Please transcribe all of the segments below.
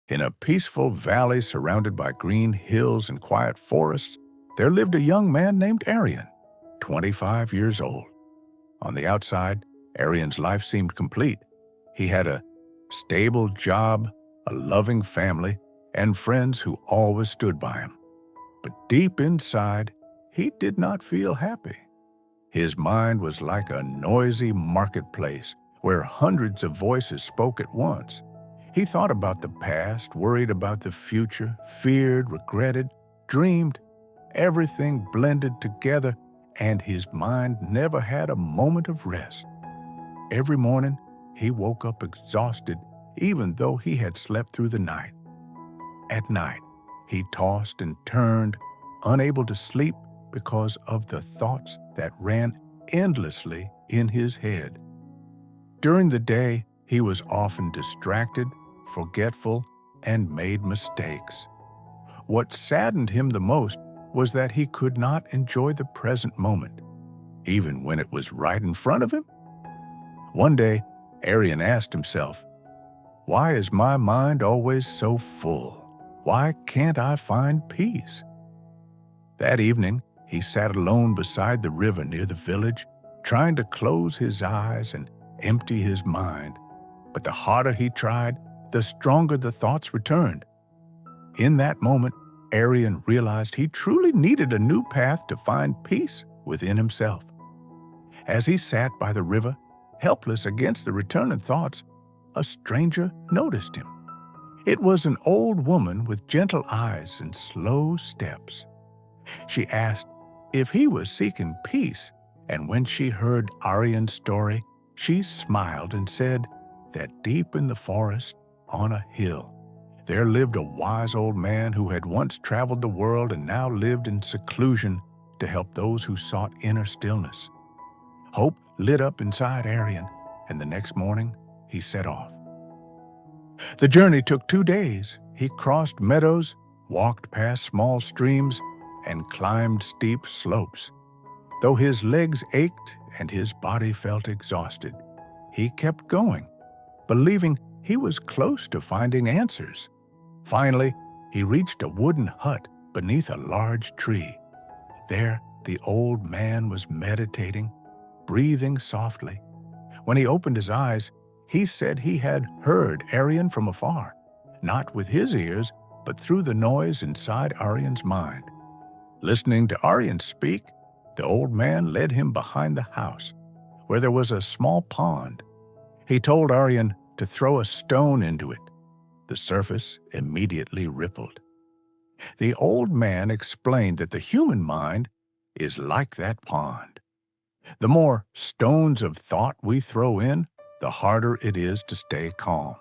In a peaceful valley surrounded by green hills and quiet forests, there lived a young man named Aryan, 25 years old. On the outside, Aryan's life seemed complete. He had a stable job, a loving family, and friends who always stood by him. But deep inside, he did not feel happy. His mind was like a noisy marketplace where hundreds of voices spoke at once. He thought about the past, worried about the future, feared, regretted, dreamed. Everything blended together, and his mind never had a moment of rest. Every morning, he woke up exhausted, even though he had slept through the night. At night, he tossed and turned, unable to sleep because of the thoughts that ran endlessly in his head. During the day, he was often distracted, forgetful, and made mistakes. What saddened him the most was that he could not enjoy the present moment, even when it was right in front of him. One day, Aryan asked himself, "Why is my mind always so full? Why can't I find peace?" That evening, he sat alone beside the river near the village, trying to close his eyes and empty his mind. But the harder he tried, the stronger the thoughts returned. In that moment, Aryan realized he truly needed a new path to find peace within himself. As he sat by the river, helpless against the returning thoughts, a stranger noticed him. It was an old woman with gentle eyes and slow steps. She asked if he was seeking peace, and when she heard Aryan's story, she smiled and said that deep in the forest, on a hill, there lived a wise old man who had once traveled the world and now lived in seclusion to help those who sought inner stillness. Hope lit up inside Aryan, and the next morning he set off. The journey took 2 days. He crossed meadows, walked past small streams, and climbed steep slopes. Though his legs ached and his body felt exhausted, he kept going, believing he was close to finding answers. Finally, he reached a wooden hut beneath a large tree. There, the old man was meditating, breathing softly. When he opened his eyes, he said he had heard Aryan from afar, not with his ears, but through the noise inside Aryan's mind. Listening to Aryan speak, the old man led him behind the house, where there was a small pond. He told Aryan to throw a stone into it. The surface immediately rippled. The old man explained that the human mind is like that pond. The more stones of thought we throw in, the harder it is to stay calm.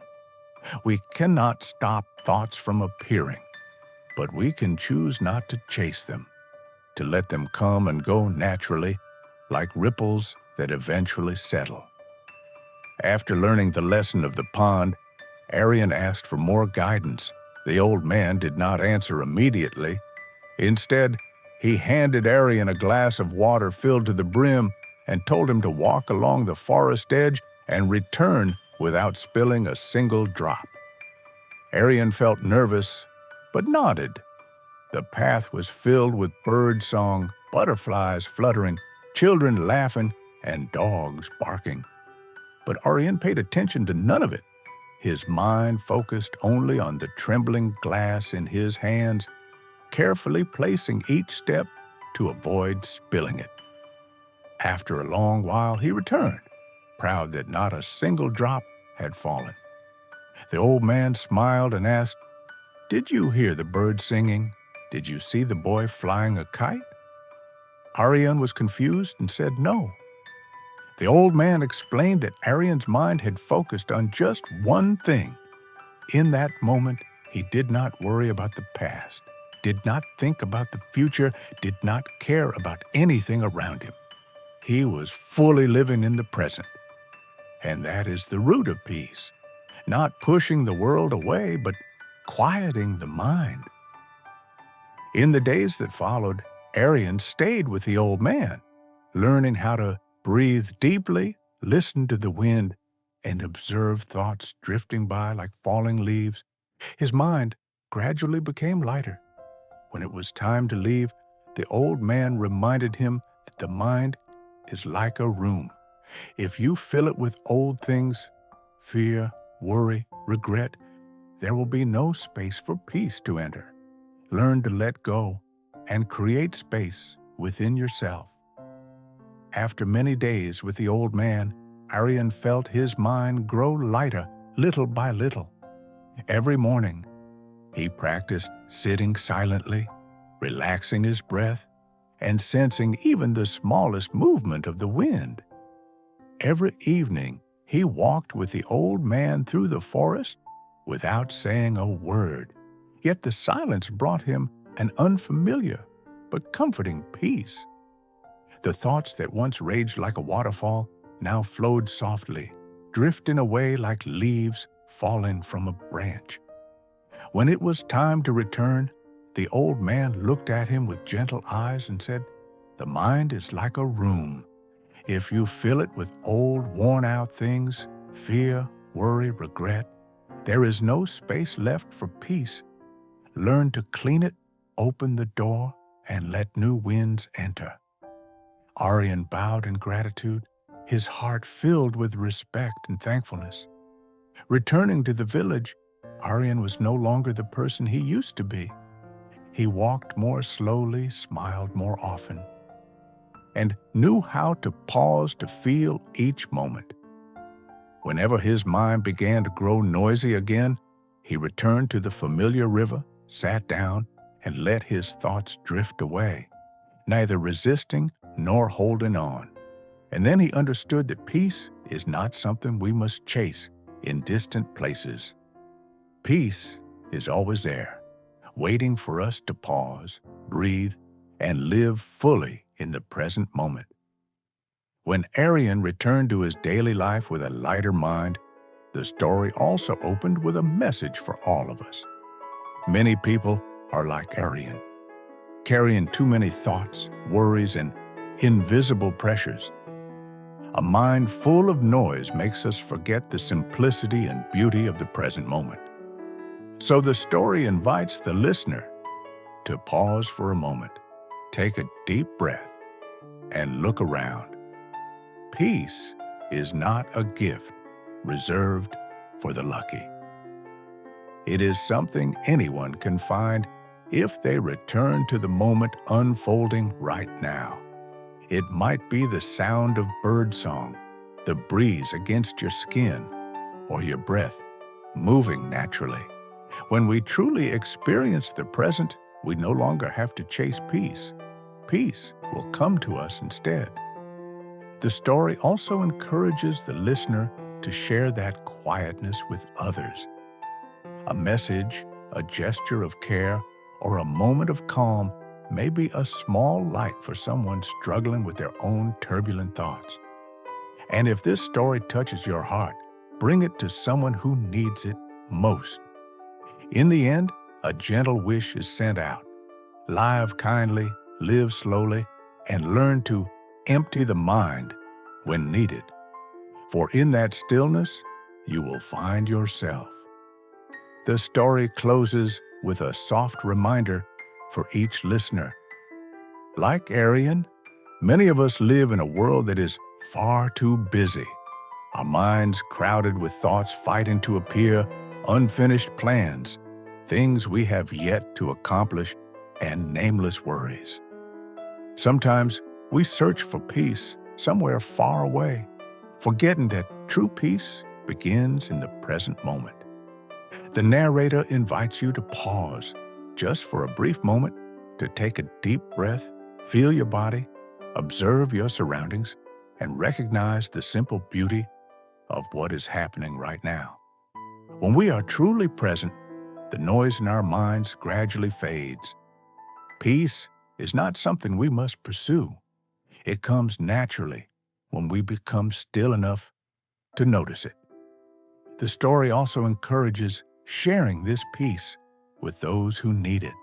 We cannot stop thoughts from appearing, but we can choose not to chase them, to let them come and go naturally, like ripples that eventually settle. After learning the lesson of the pond, Aryan asked for more guidance. The old man did not answer immediately. Instead, he handed Aryan a glass of water filled to the brim and told him to walk along the forest edge and return without spilling a single drop. Aryan felt nervous, but nodded. The path was filled with bird song, butterflies fluttering, children laughing, and dogs barking. But Aryan paid attention to none of it. His mind focused only on the trembling glass in his hands, carefully placing each step to avoid spilling it. After a long while, he returned, proud that not a single drop had fallen. The old man smiled and asked, "Did you hear the birds singing? Did you see the boy flying a kite?" Aryan was confused and said no. The old man explained that Aryan's mind had focused on just one thing. In that moment, he did not worry about the past, did not think about the future, did not care about anything around him. He was fully living in the present. And that is the root of peace. Not pushing the world away, but quieting the mind. In the days that followed, Aryan stayed with the old man, learning how to breathe deeply, listen to the wind, and observe thoughts drifting by like falling leaves. His mind gradually became lighter. When it was time to leave, the old man reminded him that the mind is like a room. If you fill it with old things, fear, worry, regret, there will be no space for peace to enter. Learn to let go and create space within yourself. After many days with the old man, Aryan felt his mind grow lighter little by little. Every morning, he practiced sitting silently, relaxing his breath, and sensing even the smallest movement of the wind. Every evening, he walked with the old man through the forest without saying a word. Yet the silence brought him an unfamiliar but comforting peace. The thoughts that once raged like a waterfall now flowed softly, drifting away like leaves falling from a branch. When it was time to return, the old man looked at him with gentle eyes and said, "The mind is like a room. If you fill it with old, worn-out things, fear, worry, regret, there is no space left for peace. Learn to clean it, open the door, and let new winds enter." Aryan bowed in gratitude, his heart filled with respect and thankfulness. Returning to the village, Aryan was no longer the person he used to be. He walked more slowly, smiled more often, and knew how to pause to feel each moment. Whenever his mind began to grow noisy again, he returned to the familiar river, sat down, and let his thoughts drift away, neither resisting nor holding on. And then he understood that peace is not something we must chase in distant places. Peace is always there, waiting for us to pause, breathe, and live fully in the present moment. When Aryan returned to his daily life with a lighter mind, the story also opened with a message for all of us. Many people are like Aryan, carrying too many thoughts, worries, and invisible pressures. A mind full of noise makes us forget the simplicity and beauty of the present moment. So the story invites the listener to pause for a moment, take a deep breath, and look around. Peace is not a gift reserved for the lucky. It is something anyone can find if they return to the moment unfolding right now. It might be the sound of birdsong, the breeze against your skin, or your breath moving naturally. When we truly experience the present, we no longer have to chase peace. Peace will come to us instead. The story also encourages the listener to share that quietness with others. A message, a gesture of care, or a moment of calm may be a small light for someone struggling with their own turbulent thoughts. And if this story touches your heart, bring it to someone who needs it most. In the end, a gentle wish is sent out. Live kindly, live slowly, and learn to empty the mind when needed. For in that stillness, you will find yourself. The story closes with a soft reminder for each listener. Like Aryan, many of us live in a world that is far too busy. Our minds crowded with thoughts fighting to appear, unfinished plans, things we have yet to accomplish, and nameless worries. Sometimes we search for peace somewhere far away, forgetting that true peace begins in the present moment. The narrator invites you to pause, just for a brief moment, to take a deep breath, feel your body, observe your surroundings, and recognize the simple beauty of what is happening right now. When we are truly present, the noise in our minds gradually fades. Peace is not something we must pursue. It comes naturally when we become still enough to notice it. The story also encourages sharing this peace with those who need it.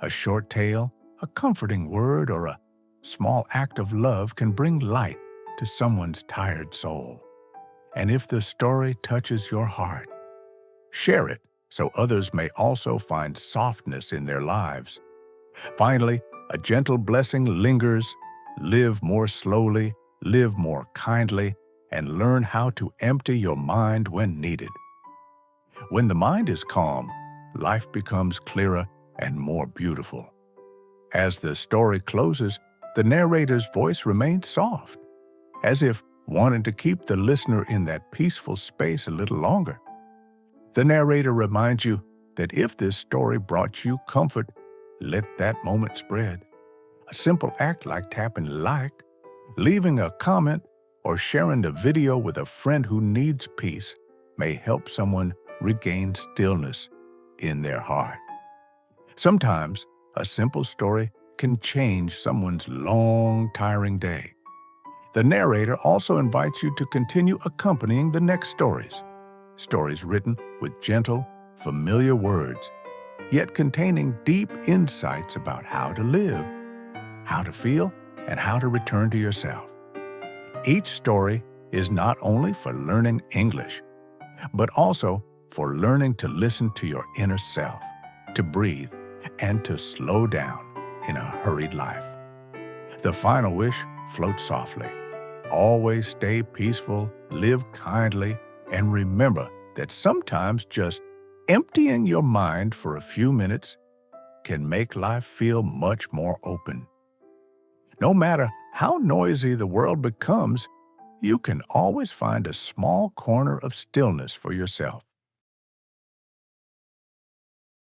A short tale, a comforting word, or a small act of love can bring light to someone's tired soul. And if the story touches your heart, share it so others may also find softness in their lives. Finally, a gentle blessing lingers: live more slowly, live more kindly, and learn how to empty your mind when needed. When the mind is calm, life becomes clearer and more beautiful. As the story closes, the narrator's voice remains soft, as if wanting to keep the listener in that peaceful space a little longer. The narrator reminds you that if this story brought you comfort, let that moment spread. A simple act like tapping like, leaving a comment, or sharing the video with a friend who needs peace may help someone regain stillness in their heart. Sometimes, a simple story can change someone's long, tiring day. The narrator also invites you to continue accompanying the next stories written with gentle, familiar words, yet containing deep insights about how to live, how to feel, and how to return to yourself. Each story is not only for learning English, but also for learning to listen to your inner self, to breathe, and to slow down in a hurried life. The final wish floats softly. Always stay peaceful, live kindly, and remember that sometimes just emptying your mind for a few minutes can make life feel much more open. No matter how noisy the world becomes, you can always find a small corner of stillness for yourself.